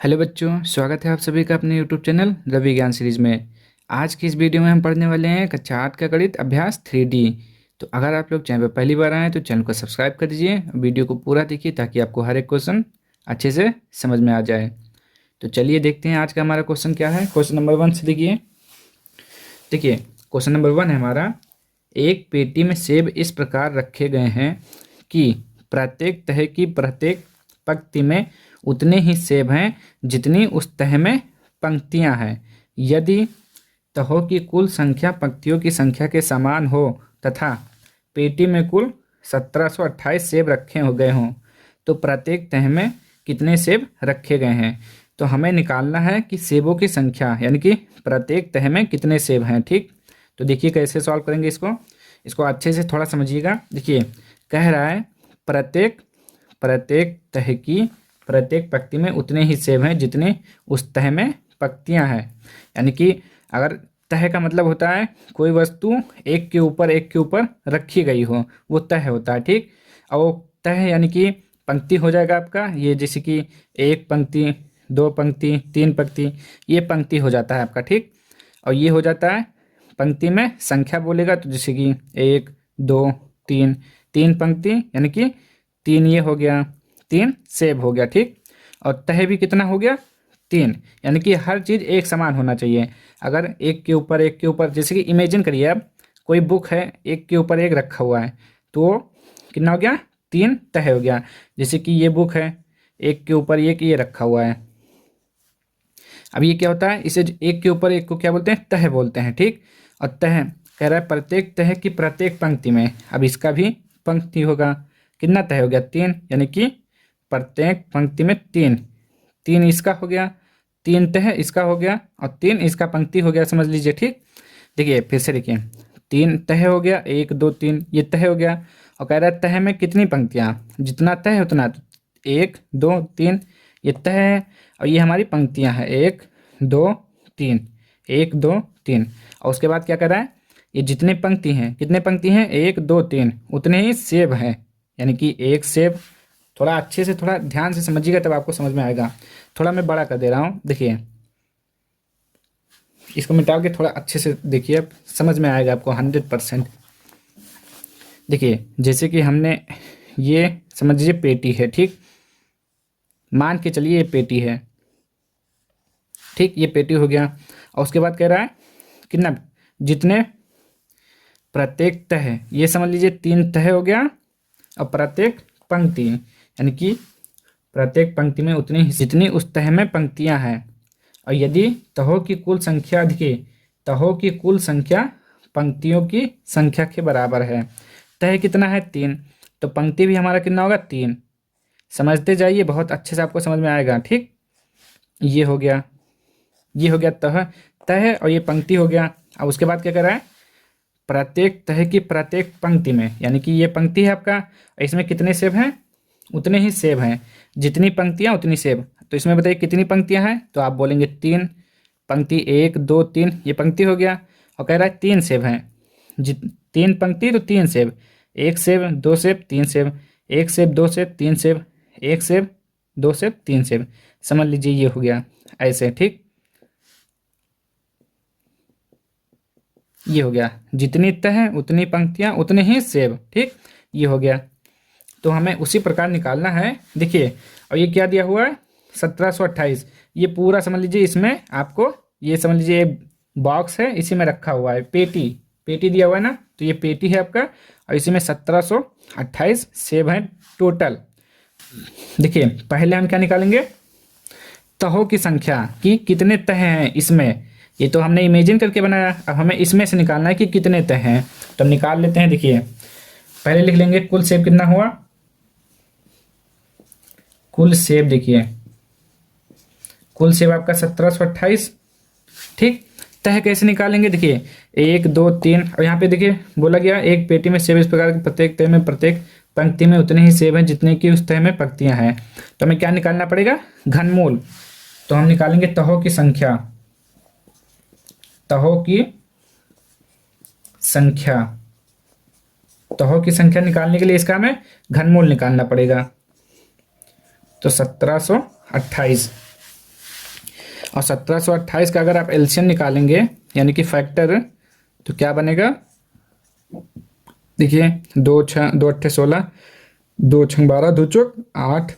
Hello बच्चों, स्वागत है आप सभी का अपने यूट्यूब चैनल रवि ज्ञान सीरीज में। आज की इस वीडियो में हम पढ़ने वाले हैं कक्षा 8 का गणित अभ्यास 3D। तो अगर आप लोग चैनल पर पहली बार आए तो चैनल को सब्सक्राइब कर दीजिए, वीडियो को पूरा देखिए ताकि आपको हर एक क्वेश्चन अच्छे से समझ में आ जाए। तो चलिए देखते हैं आज का हमारा क्वेश्चन क्या है। क्वेश्चन नंबर 1 से देखिए क्वेश्चन नंबर 1 है हमारा, एक पेटी में सेब इस प्रकार रखे गए हैं कि प्रत्येक तह की प्रत्येक पंक्ति में उतने ही सेब हैं जितनी उस तह में पंक्तियां हैं। यदि तहों की कुल संख्या पंक्तियों की संख्या के समान हो तथा पेटी में कुल 1728 सेब रखे हो गए हों तो प्रत्येक तह में कितने सेब रखे गए हैं। तो हमें निकालना है कि सेबों की संख्या यानी कि प्रत्येक तह में कितने सेब हैं। ठीक, तो देखिए कैसे सॉल्व करेंगे इसको इसको अच्छे से थोड़ा समझिएगा। देखिए कह रहा है प्रत्येक प्रत्येक तह की प्रत्येक पंक्ति में उतने ही सेब हैं जितने उस तह में पंक्तियां हैं। यानी कि अगर तह का मतलब होता है कोई वस्तु एक के ऊपर रखी गई हो, वो तह होता है। ठीक, और वो तह यानी कि पंक्ति हो जाएगा आपका ये, जैसे कि एक पंक्ति, दो पंक्ति, तीन पंक्ति, ये पंक्ति हो जाता है आपका। ठीक, और ये हो जाता है पंक्ति में संख्या बोलेगा तो जैसे कि एक दो तीन, तीन पंक्ति यानी कि तीन ये हो गया, तीन सेब हो गया। ठीक, और तह भी कितना हो गया, तीन, यानी कि हर चीज़ एक समान होना चाहिए। अगर एक के ऊपर जैसे कि इमेजिन करिए आप कोई बुक है एक के ऊपर एक रखा हुआ है तो कितना हो गया, तीन तह हो गया। जैसे कि ये बुक है एक के ऊपर एक ये रखा हुआ है। अब ये क्या होता है, इसे एक के ऊपर एक को क्या बोलते हैं, तह बोलते हैं। ठीक, और तह कह रहा है प्रत्येक तह की प्रत्येक पंक्ति में, अब इसका भी पंक्ति होगा, कितना तह हो गया, तीन, यानी कि प्रत्येक पंक्ति में तीन, तीन इसका हो गया, तीन तह इसका हो गया और तीन इसका पंक्ति हो गया, समझ लीजिए। ठीक, देखिए फिर से देखिए तीन तह हो गया, एक दो तीन ये तह हो गया, और कह रहा है तह में कितनी पंक्तियाँ, जितना तह उतना, एक दो तीन ये तह है और ये हमारी पंक्तियाँ हैं, एक दो तीन, एक दो तीन। और उसके बाद क्या कर रहा है, ये जितने पंक्ति हैं, कितने पंक्ति हैं, एक दो तीन, उतने ही सेब हैं, यानी कि एक सेब। थोड़ा अच्छे से थोड़ा ध्यान से समझिएगा तब आपको समझ में आएगा। थोड़ा मैं बड़ा कर दे रहा हूँ, देखिए इसको मिटा के थोड़ा अच्छे से देखिए, अब समझ में आएगा आपको 100%। देखिए जैसे कि हमने ये समझ लीजिए पेटी है। ठीक, मान के चलिए ये पेटी है। ठीक, ये पेटी हो गया, और उसके बाद कह रहा है कितना, जितने प्रत्येक तह, ये समझ लीजिए तीन तह हो गया, और प्रत्येक पंक्ति यानी कि प्रत्येक पंक्ति में उतनी ही जितनी उस तह में पंक्तियां हैं। और यदि तहों की कुल संख्या अधिक, तहों की कुल संख्या पंक्तियों की संख्या के बराबर है। तह कितना है, तीन, तो पंक्ति भी हमारा कितना होगा, तीन। समझते जाइए, बहुत अच्छे से आपको समझ में आएगा। ठीक, ये हो गया, ये हो गया तह, तह और ये पंक्ति हो गया। अब उसके बाद क्या कर रहा है, प्रत्येक तह की प्रत्येक पंक्ति में, यानी कि ये पंक्ति है आपका, इसमें कितने सेब हैं, उतने ही सेब हैं, जितनी पंक्तियां उतनी सेब। तो इसमें बताइए कितनी पंक्तियां हैं, तो आप बोलेंगे तीन पंक्ति, एक दो तीन ये पंक्ति हो गया, और कह रहा है तीन सेब हैं, तीन पंक्ति तो तीन सेब, एक सेब दो सेब तीन सेब, एक सेब दो सेब तीन सेब, एक सेब दो सेब तीन सेब, समझ लीजिए ये हो गया ऐसे। ठीक, ये हो गया, जितनी तह उतनी पंक्तियां उतने ही सेब। ठीक, ये हो गया, तो हमें उसी प्रकार निकालना है। देखिए, और ये क्या दिया हुआ है, 1728, ये पूरा समझ लीजिए, इसमें आपको ये समझ लीजिए बॉक्स है, इसी में रखा हुआ है, पेटी, पेटी दिया हुआ है ना, तो ये पेटी है आपका, और इसी में 1728 सेब हैं टोटल। देखिए पहले हम क्या निकालेंगे, तहों की संख्या कि कितने तह हैं इसमें, ये तो हमने इमेजिन करके बनाया, अब हमें इसमें से निकालना है कि कितने तह हैं, तो हम निकाल लेते हैं। देखिए पहले लिख लेंगे कुल सेब कितना हुआ, कुल सेब देखिए, कुल सेब आपका 1728। ठीक, तह कैसे निकालेंगे, देखिए एक दो तीन, और यहाँ पे देखिए बोला गया एक पेटी में सेब इस प्रकार के प्रत्येक तह में प्रत्येक पंक्ति में उतने ही सेब हैं जितने की उस तह में पंक्तियां हैं। तो हमें क्या निकालना पड़ेगा, घनमूल। तो हम निकालेंगे तहों की संख्या, तहों की संख्या, तहों की संख्या निकालने के लिए इसका हमें घनमूल निकालना पड़ेगा। तो 1728 और 1728 का अगर आप एलसीएम निकालेंगे यानी कि फैक्टर, तो क्या बनेगा, देखिए 2 दो छंग 12, 2 चौक 8,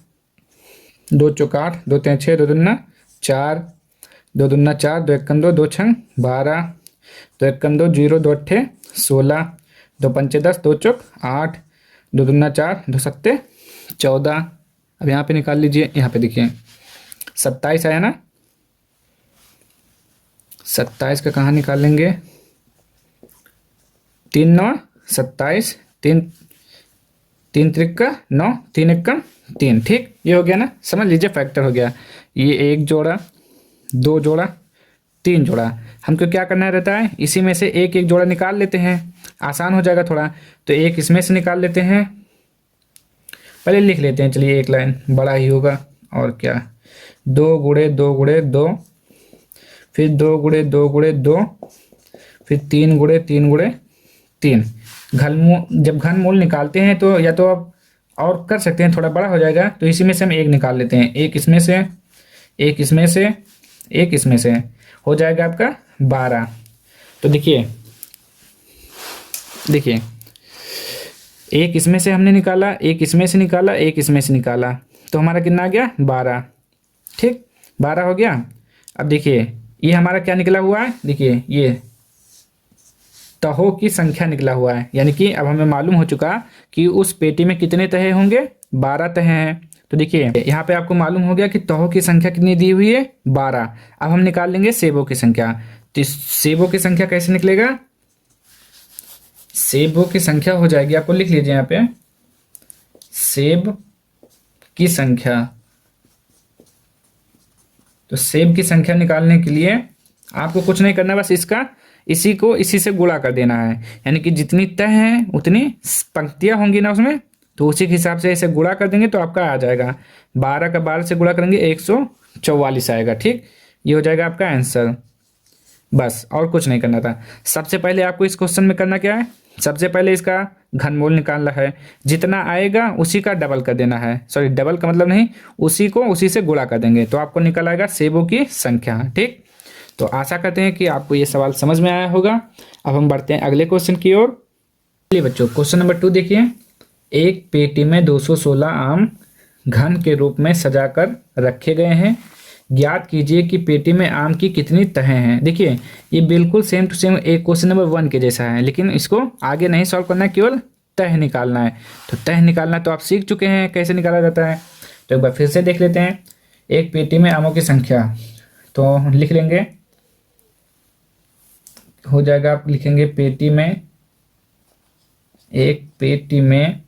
2 चौक 8, 2 3 6, 2 दूना 4, 2 दूना 4, 2 एकम 2, 2 छंग 12, 2 एकम 2 0, 2 अट्ठे 16, 2 पंचे 10, 2 चौक 8, 2 दूना 4, 2 सत्ते 14। अब यहाँ पे निकाल लीजिए, यहाँ पे देखिए 27 आया ना, 27 का कहाँ निकालेंगे, 3 9 27, 3 3 त्रिक 9, 3 एकम 3, ठीक, ये हो गया ना, समझ लीजिए फैक्टर हो गया। ये 1 जोड़ा 2 जोड़ा 3 जोड़ा, हमको क्या करना रहता है, इसी में से एक एक जोड़ा निकाल लेते हैं, आसान हो जाएगा थोड़ा। तो एक इसमें से निकाल लेते हैं, पहले लिख लेते हैं, चलिए एक लाइन बड़ा ही होगा और क्या, 2 × 2 × 2, फिर 2 × 2 × 2, फिर 3 × 3 × 3। जब घनमूल निकालते हैं तो या तो आप और कर सकते हैं, थोड़ा बड़ा हो जाएगा, तो इसी में से हम एक निकाल लेते हैं, एक इसमें से, एक इसमें से, एक इसमें से, हो जाएगा आपका 12। तो देखिए एक इसमें से हमने निकाला, एक इसमें से निकाला, एक इसमें से निकाला, तो हमारा कितना आ गया 12, ठीक, 12 हो गया। अब देखिए ये हमारा क्या निकला हुआ है, देखिए ये तहों की संख्या निकला हुआ है, यानी कि अब हमें मालूम हो चुका कि उस पेटी में कितने तहे होंगे, 12 तहे हैं। तो देखिए यहाँ पे आपको मालूम हो गया कि तहों की संख्या कितनी दी हुई है, 12। अब हम निकाल लेंगे सेबों की संख्या। तो सेबों की संख्या कैसे निकलेगा, सेबों की संख्या हो जाएगी, आपको लिख लीजिए यहाँ पे, सेब की संख्या। तो सेब की संख्या निकालने के लिए आपको कुछ नहीं करना, बस इसी को इसी से गुणा कर देना है, यानी कि जितनी तह हैं उतनी पंक्तियां होंगी ना उसमें, तो उसी के हिसाब से इसे गुणा कर देंगे तो आपका आ जाएगा, 12 का 12 से गुणा करेंगे 144 आएगा, ठीक, ये हो जाएगा आपका आंसर। बस और कुछ नहीं करना था। सबसे पहले आपको इस क्वेश्चन में करना क्या है, सबसे पहले इसका घनमूल निकालना है, जितना आएगा उसी का डबल कर देना है, सॉरी डबल का मतलब नहीं, उसी को उसी से गुणा कर देंगे तो आपको निकल आएगा सेबों की संख्या, ठीक। तो आशा करते हैं कि आपको ये सवाल समझ में आया होगा। अब हम बढ़ते हैं अगले क्वेश्चन की ओर। चलिए बच्चों क्वेश्चन नंबर 2 देखिए, एक पेटी में 216 आम घन के रूप में सजाकर रखे गए हैं, ज्ञात कीजिए कि पेटी में आम की कितनी तहें हैं। देखिए ये बिल्कुल सेम टू सेम एक क्वेश्चन नंबर 1 के जैसा है, लेकिन इसको आगे नहीं सॉल्व करना है, केवल तह निकालना है। तो तह निकालना तो आप सीख चुके हैं कैसे निकाला जाता है, तो एक बार फिर से देख लेते हैं। एक पेटी में आमों की संख्या, तो लिख लेंगे, हो जाएगा, आप लिखेंगे पेटी में, एक पेटी में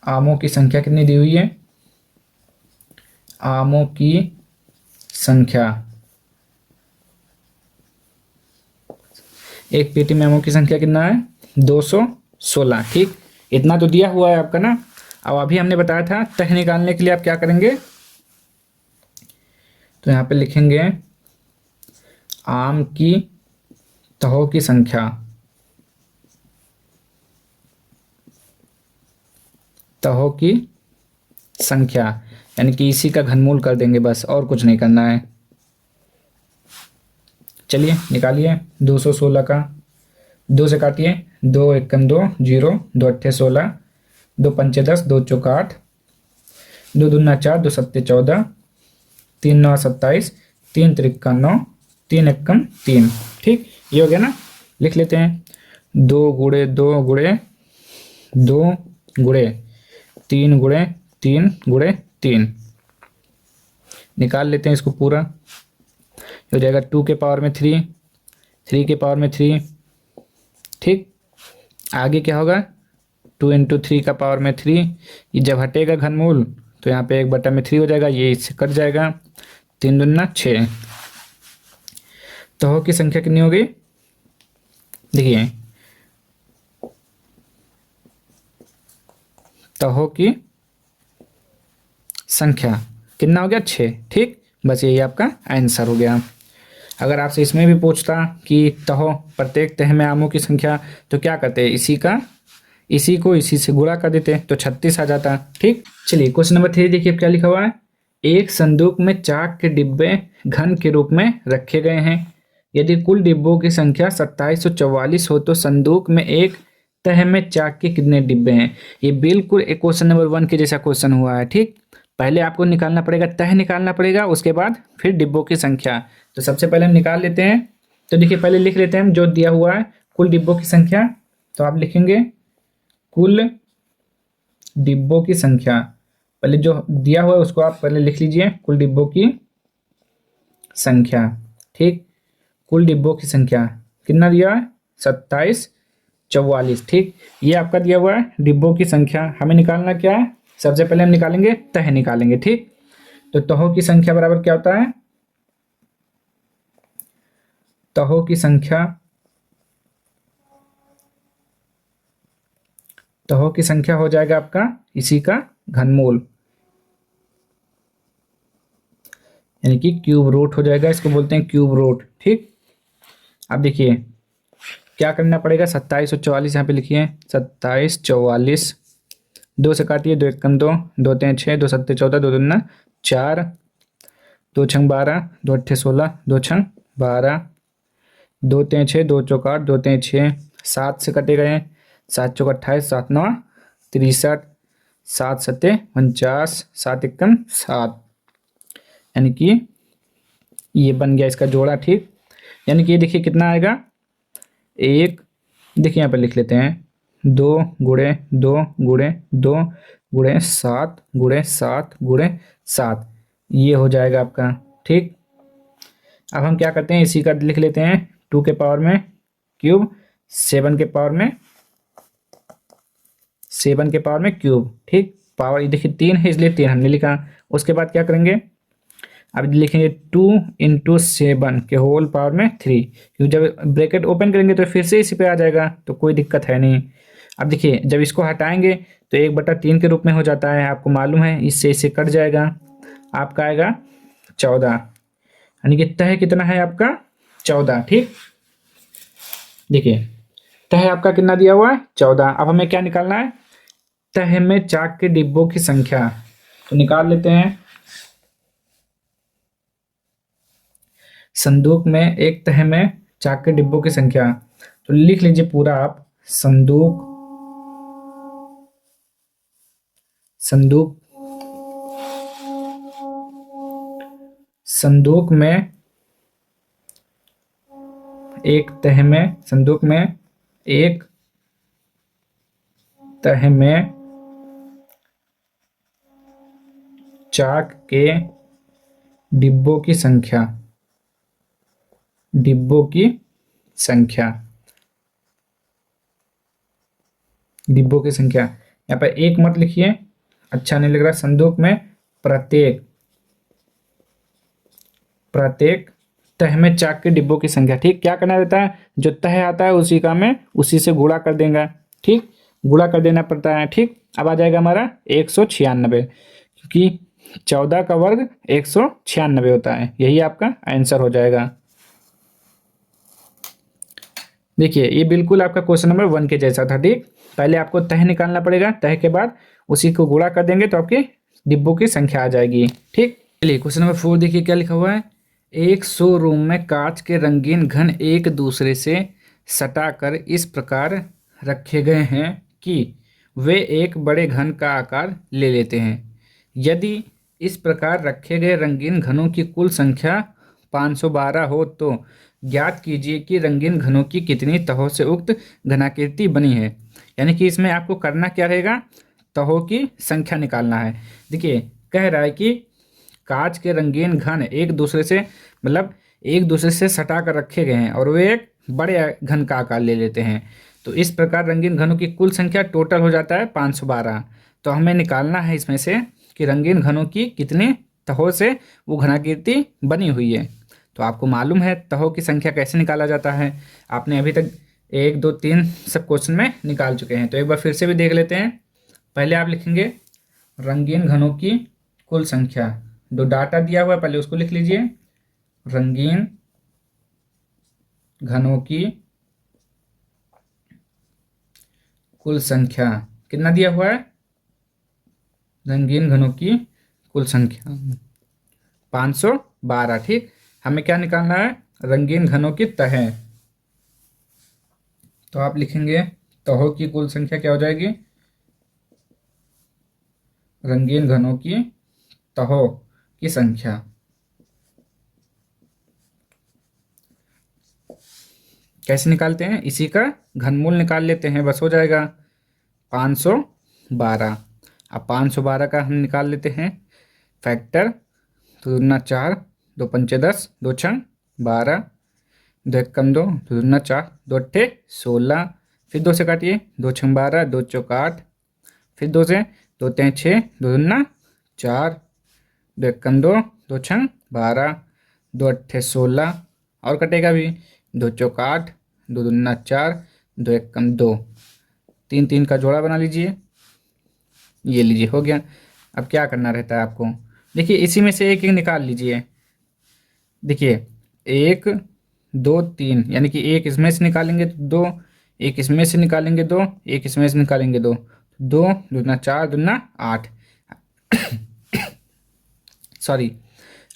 आमों की संख्या कितनी दी हुई है, आमों की संख्या, एक पेटी में आमों की संख्या कितना है 216, ठीक, इतना तो दिया हुआ है आपका ना। अब अभी हमने बताया था तह निकालने के लिए आप क्या करेंगे, तो यहाँ पे लिखेंगे आम की तहों की संख्या, तहों की संख्या, यानी कि इसी का घनमूल कर देंगे, बस और कुछ नहीं करना है। चलिए निकालिए 216 का, 2 से काटिए, 2 एकम 2 0, 2 अट्ठे 16, 2 पंचे 10, 2 चौक 8, 2 दूना 4, 2 सत्ते 14, 3 9 27, 3 त्रिक 9, 3 एकम 3, ठीक, ये हो गया ना। लिख लेते हैं 2 × 2 × 2 × 3 × 3 × 3, निकाल लेते हैं इसको पूरा, हो जाएगा 2 के पावर में 3, 3 के पावर में 3, ठीक, आगे क्या होगा 2 × 3 का पावर में 3, ये जब हटेगा घनमूल तो यहाँ पे 1/3 हो जाएगा, ये इससे कट जाएगा, 3 दूना 6। तहों की संख्या कितनी हो गई, देखिए तहों की संख्या कितना हो गया 6, ठीक, बस यही आपका आंसर हो गया। अगर आपसे इसमें भी पूछता कि तहों प्रत्येक तह में आमों की संख्या, तो क्या करते, इसी को इसी से गुणा कर देते तो 36 आ जाता, ठीक। चलिए क्वेश्चन नंबर 3 देखिए क्या लिखा हुआ है, एक संदूक में चाक के डिब्बे घन के रूप में रखे गए हैं। यदि कुल डिब्बों की संख्या 2744 हो तो संदूक में एक तह में चाक के कितने डिब्बे हैं। ये बिल्कुल एक क्वेश्चन नंबर 1 के जैसा क्वेश्चन हुआ है। ठीक, पहले आपको निकालना पड़ेगा, तह निकालना पड़ेगा, उसके बाद फिर डिब्बों की संख्या। तो सबसे पहले हम निकाल लेते हैं। तो देखिए पहले लिख लेते हैं हम जो दिया हुआ है कुल डिब्बों की संख्या। तो आप लिखेंगे कुल डिब्बों की संख्या। पहले जो दिया हुआ है उसको आप पहले लिख लीजिए, कुल डिब्बों की संख्या। ठीक, कुल डिब्बों की संख्या कितना दिया है, 2744। ठीक, ये आपका दिया हुआ है डिब्बों की संख्या। हमें निकालना क्या है, सबसे पहले हम निकालेंगे तह निकालेंगे। ठीक, तो तहों की संख्या बराबर क्या होता है, तहों की संख्या, तहों की संख्या हो जाएगा आपका इसी का घनमूल, यानी कि क्यूब रूट हो जाएगा, इसको बोलते हैं क्यूब रूट। ठीक, अब देखिए क्या करना पड़ेगा, 2744 यहाँ पे लिखिए, 2744, 2 से काटिए, 2 एकम 2, 2 3 6, 2 7 14, 2 दूना 4, 2 छंग 12, 2 अट्ठे 16, 2 छंग 12, 2 3 6, 2 चौक 8, 2 3 6, 7 से कटे गए, 7 चौक 28, 7 9 63, 7 सत्ते 49, 7 एकम 7, यानी कि ये बन गया इसका जोड़ा। ठीक, यानी कि ये देखिए कितना आएगा, एक, देखिए यहाँ पर लिख लेते हैं, 2 गुणे 2 गुणे 2 गुणे 7 गुणे 7 गुणे 7, ये हो जाएगा आपका। ठीक, अब हम क्या करते हैं, इसी का लिख लेते हैं 2 के पावर में क्यूब, 7 के पावर में, 7 के पावर में क्यूब। ठीक, पावर ये देखिए 3 है इसलिए 3 हमने लिखा। उसके बाद क्या करेंगे, अब लिखेंगे 2 इंटू 7 के होल पावर में 3, क्योंकि जब ब्रैकेट ओपन करेंगे तो फिर से इसी पे आ जाएगा, तो कोई दिक्कत है नहीं। अब देखिए जब इसको हटाएंगे तो 1/3 के रूप में हो जाता है, आपको मालूम है, इससे इसे कट जाएगा, आपका आएगा 14, यानी कि तह कितना है आपका 14। ठीक, देखिए तह आपका कितना दिया हुआ है 14। अब हमें क्या निकालना है, तह में चाक के डिब्बों की संख्या। तो निकाल लेते हैं, संदूक में एक तह में चाक के डिब्बों की संख्या। तो लिख लीजिए पूरा आप, संदूक, संदूक, संदूक में एक तह में, संदूक में एक तह में चाक के डिब्बों की संख्या, डिब्बों की संख्या, डिब्बों की संख्या। यहाँ पर एक मत लिखिए, अच्छा नहीं लग रहा। संदूक में प्रत्येक, प्रत्येक तह में चाक के डिब्बों की संख्या। ठीक, क्या करना रहता है, जो तह आता है उसी का में उसी से गुणा कर देंगे। ठीक, गुणा कर देना पड़ता है। ठीक, अब आ जाएगा हमारा 196, क्योंकि 14 का वर्ग 196 होता है, यही आपका आंसर हो जाएगा। देखिए ये बिल्कुल आपका क्वेश्चन नंबर 1 के जैसा था। ठीक, पहले आपको तह निकालना पड़ेगा, तह के बाद उसी को गुणा कर देंगे तो आपके डिब्बों की संख्या आ जाएगी। ठीक, चलिए क्वेश्चन नंबर 4 देखिए क्या लिखा हुआ है, एक शोरूम में कांच के रंगीन घन एक दूसरे से सटाकर इस प्रकार रखे गए हैं कि वे एक बड़े घन का आकार ले लेते हैं। यदि इस प्रकार रखे गए रंगीन घनों की कुल संख्या 512 हो तो ज्ञात कीजिए कि रंगीन घनों की कितनी तहों से उक्त घनाकृति बनी है। यानी कि इसमें आपको करना क्या रहेगा, तहों की संख्या निकालना है। देखिए कह रहा है कि कांच के रंगीन घन एक दूसरे से, मतलब एक दूसरे से सटा कर रखे गए हैं और वे एक बड़े घन का आकार ले लेते हैं। तो इस प्रकार रंगीन घनों की कुल संख्या टोटल हो जाता है 512। तो हमें निकालना है इसमें से कि रंगीन घनों की कितने तहों से वो घनाकृति बनी हुई है। तो आपको मालूम है तहों की संख्या कैसे निकाला जाता है, आपने अभी तक 1 2 3 सब क्वेश्चन में निकाल चुके हैं। तो एक बार फिर से भी देख लेते हैं। पहले आप लिखेंगे रंगीन घनों की कुल संख्या, जो डाटा दिया हुआ है पहले उसको लिख लीजिए, रंगीन घनों की कुल संख्या, कितना दिया हुआ है, रंगीन घनों की कुल संख्या। 512। ठीक, हमें क्या निकालना है? रंगीन घनों की तहें। तो आप लिखेंगे तहों की कुल संख्या क्या हो जाएगी? रंगीन घनों की तहों की संख्या। कैसे निकालते हैं? इसी का घनमूल निकाल लेते हैं, बस हो जाएगा 512। अब 512 का हम निकाल लेते हैं फैक्टर। तो दूना 4, 2 पंचे 10, 2 छंग 12, 2 एक कम 2, 2 दूना 4, 2 अट्ठे 16। फिर 2 से काटिए, 2 छंग 12, 2 चौक 8, फिर 2 से 2 तें 6, 2 दूना 4, 2 एक कम 2, 2 छंग 12, 2 अट्ठे 16 और कटेगा भी, 2 चौक 8, 2 दूना 4, 2 एक कम 2, 3 3 का जोड़ा बना लीजिए। ये लीजिए, हो गया। अब क्या करना रहता है आपको? देखिए इसी में से एक एक निकाल लीजिए। देखिए 1 2 3, यानी कि एक इसमें से निकालेंगे तो 2, एक इसमें से निकालेंगे 2, एक इसमें से निकालेंगे 2, 2 दूना 4, दूना 8। सॉरी,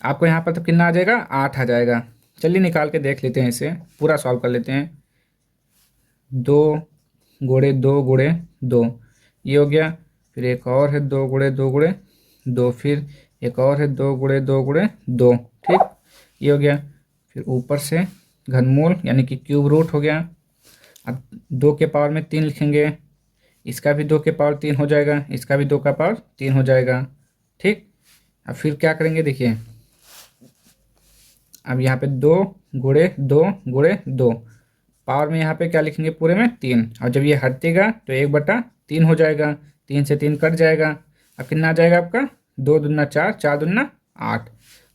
आपको यहाँ पर तो कितना आ जाएगा? 8 आ जाएगा। चलिए निकाल के देख लेते हैं, इसे पूरा सॉल्व कर लेते हैं। 2 गुणे 2 गुणे 2, ये हो गया। फिर एक और है 2 गुणे 2 गुणे 2, फिर एक और है 2 गुणे 2 गुणे 2। ठीक, ये हो गया। फिर ऊपर से घनमूल यानी कि क्यूब रूट हो गया। अब 2 के पावर में 3 लिखेंगे, इसका भी 2 के पावर 3 हो जाएगा, इसका भी 2 का पावर 3 हो जाएगा। ठीक, अब फिर क्या करेंगे? देखिए अब यहाँ पे 2 गुणे 2 गुणे 2, पावर में यहाँ पे क्या लिखेंगे? पूरे में 3, और जब ये हटेगा तो 1/3 हो जाएगा, 3 से 3 कट जाएगा। अब कितना आ जाएगा आपका? 2 दूना 4, 4 दूना 8।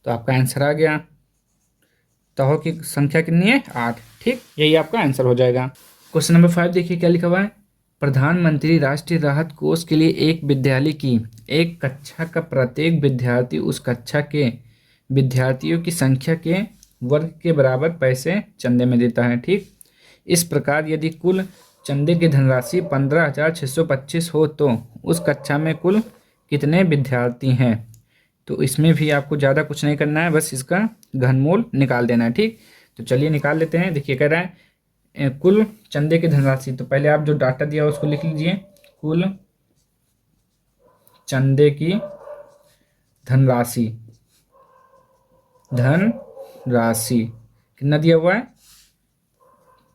तो आपका आंसर आ गया। तहों की संख्या कितनी है? 8। ठीक, यही आपका आंसर हो जाएगा। क्वेश्चन नंबर 5 देखिए क्या लिखा हुआ है। प्रधानमंत्री राष्ट्रीय राहत कोष के लिए एक विद्यालय की एक कक्षा का प्रत्येक विद्यार्थी उस कक्षा के विद्यार्थियों की संख्या के वर्ग के बराबर पैसे चंदे में देता है। ठीक, इस प्रकार यदि कुल चंदे की धनराशि 15,625 हो तो उस कक्षा में कुल कितने विद्यार्थी हैं? तो इसमें भी आपको ज़्यादा कुछ नहीं करना है, बस इसका घनमूल निकाल देना है। ठीक, तो चलिए निकाल लेते हैं। देखिए कह रहा है कुल चंदे की धनराशि, तो पहले आप जो डाटा दिया उसको लिख लीजिए। कुल चंदे की धनराशि, धनराशि कितना दिया हुआ है?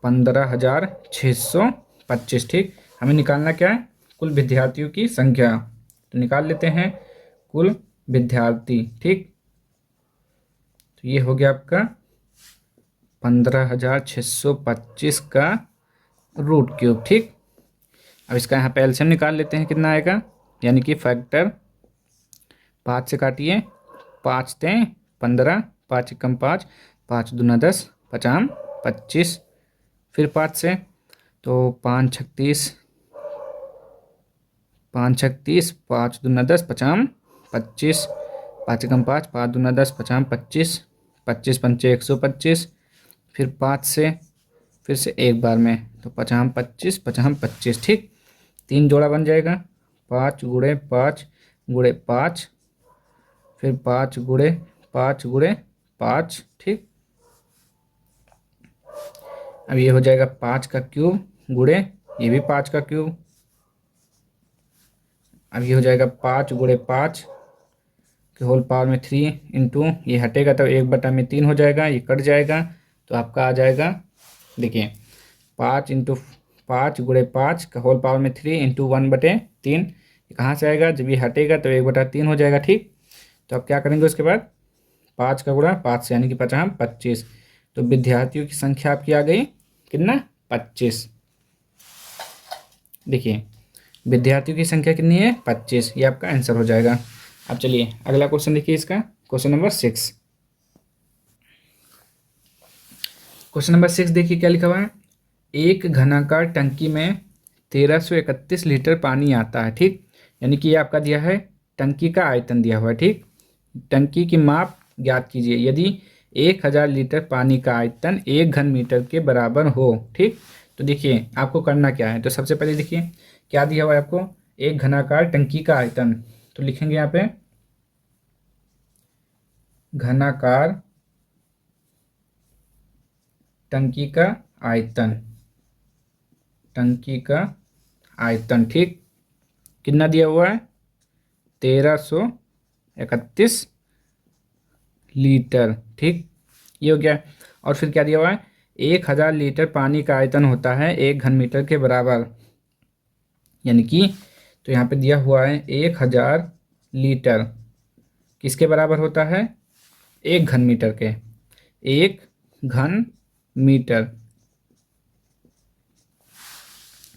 15,625। ठीक, हमें निकालना क्या है? कुल विद्यार्थियों की संख्या। तो निकाल लेते हैं कुल विद्यार्थी। ठीक, तो ये हो गया आपका 15,625 का रूट क्यूब। ठीक, अब इसका यहाँ पे एलसीएम निकाल लेते हैं, कितना आएगा? यानी कि फैक्टर। 5 से काटिए, 5 तें 15, 5 एकम 5, 5 दूना 10, 5 25। फिर 5 से तो 5 36, 5 36, 5 दूना 10, 5 25, 5 एकम 5, 5 दूना 10, 5 25, 25 पंचे 125। फिर 5 से फिर से एक बार में तो 5 25, 5 25। ठीक, 3 जोड़ा बन जाएगा, 5 गुणे 5 गुणे 5, फिर 5 गुणे 5 गुणे 5। ठीक, अब ये हो जाएगा 5 का क्यूब गुणे ये भी 5 का क्यूब। अब ये हो जाएगा 5 गुणे 5 के होल पावर में 3 इंटू ये हटेगा तो 1/3 हो जाएगा, ये कट जाएगा तो आपका आ जाएगा। देखिए 5 इंटू 5 गुणे 5 का होल पावर में 3 इंटू 1/3, ये कहाँ से आएगा? जब ये हटेगा तो 1/3 हो जाएगा। ठीक, तो अब क्या करेंगे उसके बाद? 5 का गुणा 5 से, यानी कि 5 25। तो विद्यार्थियों की संख्या आपकी आ गई कितना? 25। देखिए विद्यार्थियों की संख्या कितनी है? 25, ये आपका आंसर हो जाएगा। अब चलिए अगला क्वेश्चन देखिए इसका, क्वेश्चन नंबर 6। क्वेश्चन नंबर 6 देखिए क्या लिखा हुआ है। एक घनाकार टंकी में 1331 लीटर पानी आता है। ठीक, यानी कि ये आपका दिया है टंकी का आयतन दिया हुआ है। ठीक, टंकी की माप ज्ञात कीजिए यदि 1000 लीटर पानी का आयतन 1 घन मीटर के बराबर हो। ठीक, तो देखिए आपको करना क्या है। तो सबसे पहले देखिए क्या दिया हुआ है आपको? एक घनाकार टंकी का आयतन, तो लिखेंगे यहाँ पे घनाकार टंकी का आयतन, टंकी का आयतन, ठीक। कितना दिया हुआ है? 1331 लीटर, ठीक। ये हो गया। और फिर क्या दिया हुआ है? 1000 लीटर पानी का आयतन होता है 1 घन मीटर के बराबर, यानी कि तो यहाँ पे दिया हुआ है 1000 लीटर किसके बराबर होता है? 1 घन मीटर के, 1 घन मीटर।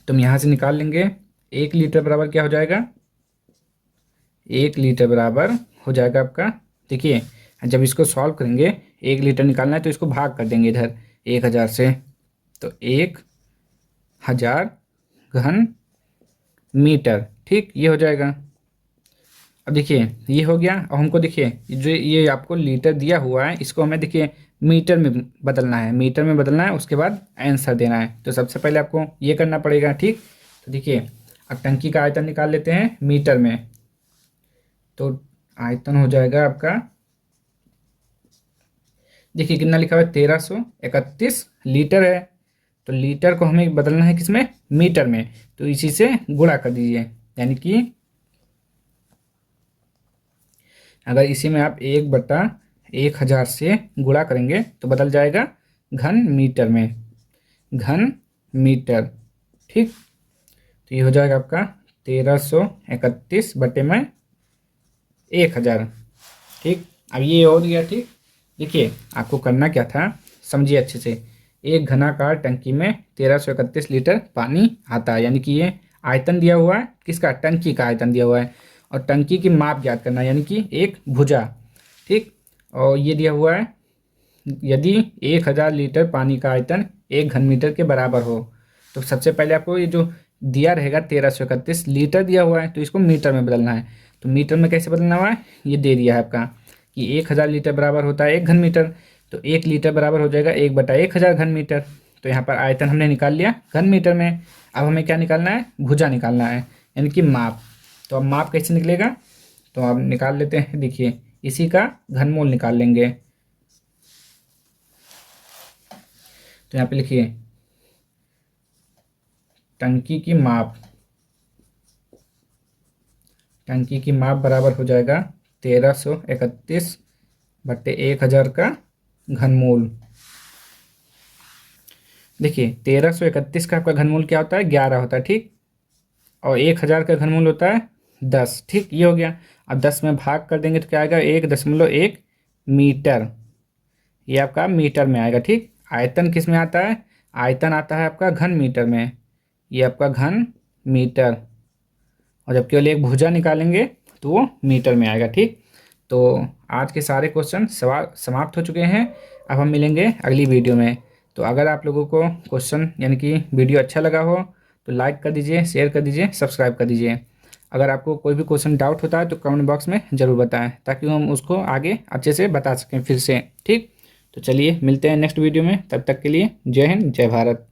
तुम यहाँ से निकाल लेंगे 1 लीटर बराबर क्या हो जाएगा? 1 लीटर बराबर हो जाएगा आपका, देखिए जब इसको सॉल्व करेंगे 1 लीटर निकालना है तो इसको भाग कर देंगे इधर 1000 से, तो 1000 घन मीटर, ठीक। ये हो जाएगा। अब देखिए ये हो गया। अब हमको देखिए जो ये आपको लीटर दिया हुआ है इसको हमें देखिए मीटर में बदलना है, मीटर में बदलना है, उसके बाद आंसर देना है। तो सबसे पहले आपको ये करना पड़ेगा, ठीक। तो देखिए अब टंकी का आयतन निकाल लेते हैं मीटर में। तो आयतन हो जाएगा आपका, देखिए कितना लिखा हुआ है? 1331 लीटर है। तो लीटर को हमें बदलना है किसमें? मीटर में। तो इसी से गुणा कर दीजिए, यानी कि अगर इसी में आप 1/1000 से गुणा करेंगे तो बदल जाएगा घन मीटर में, घन मीटर, ठीक। तो ये हो जाएगा आपका 1331 बटे में 1000, ठीक। अब ये हो गया, ठीक। देखिए आपको करना क्या था, समझिए अच्छे से। एक घनाकार टंकी में 1331 लीटर पानी आता है, यानी कि ये आयतन दिया हुआ है किसका? टंकी का आयतन दिया हुआ है। और टंकी की माप ज्ञात करना है, यानी कि एक भुजा, ठीक। और ये दिया हुआ है यदि 1000 लीटर पानी का आयतन 1 घन मीटर के बराबर हो। तो सबसे पहले आपको ये जो दिया रहेगा 1331 लीटर दिया हुआ है तो इसको मीटर में बदलना है। तो मीटर में कैसे बदलना हुआ है? ये दे दिया है आपका कि 1000 लीटर बराबर होता है 1 घन मीटर। तो 1 लीटर बराबर हो जाएगा 1/1000 घन मीटर। तो यहाँ पर आयतन हमने निकाल लिया घन मीटर में। अब हमें क्या निकालना है? भुजा निकालना है, यानी कि माप। तो अब माप कैसे निकलेगा? तो अब निकाल लेते हैं, देखिए इसी का घनमूल निकाल लेंगे। तो यहाँ पे लिखिए टंकी की माप, टंकी की माप बराबर हो जाएगा 1331 बटे 1000 का घनमूल। देखिए 1331 का आपका घनमूल क्या होता है? 11 होता है, ठीक। और 1000 का घनमूल होता है 10, ठीक। ये हो गया। अब 10 में भाग कर देंगे तो क्या आएगा? 1.1 मीटर। ये आपका मीटर में आएगा, ठीक। आयतन किस में आता है? आयतन आता है आपका घन मीटर में। ये आपका घन मीटर। और जब केवल एक भुजा निकालेंगे तो वो मीटर में आएगा, ठीक। तो आज के सारे क्वेश्चन सवाल समाप्त हो चुके हैं। अब हम मिलेंगे अगली वीडियो में। तो अगर आप लोगों को क्वेश्चन यानी कि वीडियो अच्छा लगा हो तो लाइक कर दीजिए, शेयर कर दीजिए, सब्सक्राइब कर दीजिए। अगर आपको कोई भी क्वेश्चन डाउट होता है तो कमेंट बॉक्स में ज़रूर बताएं, ताकि हम उसको आगे अच्छे से बता सकें फिर से, ठीक। तो चलिए मिलते हैं नेक्स्ट वीडियो में, तब तक के लिए जय हिंद, जय भारत।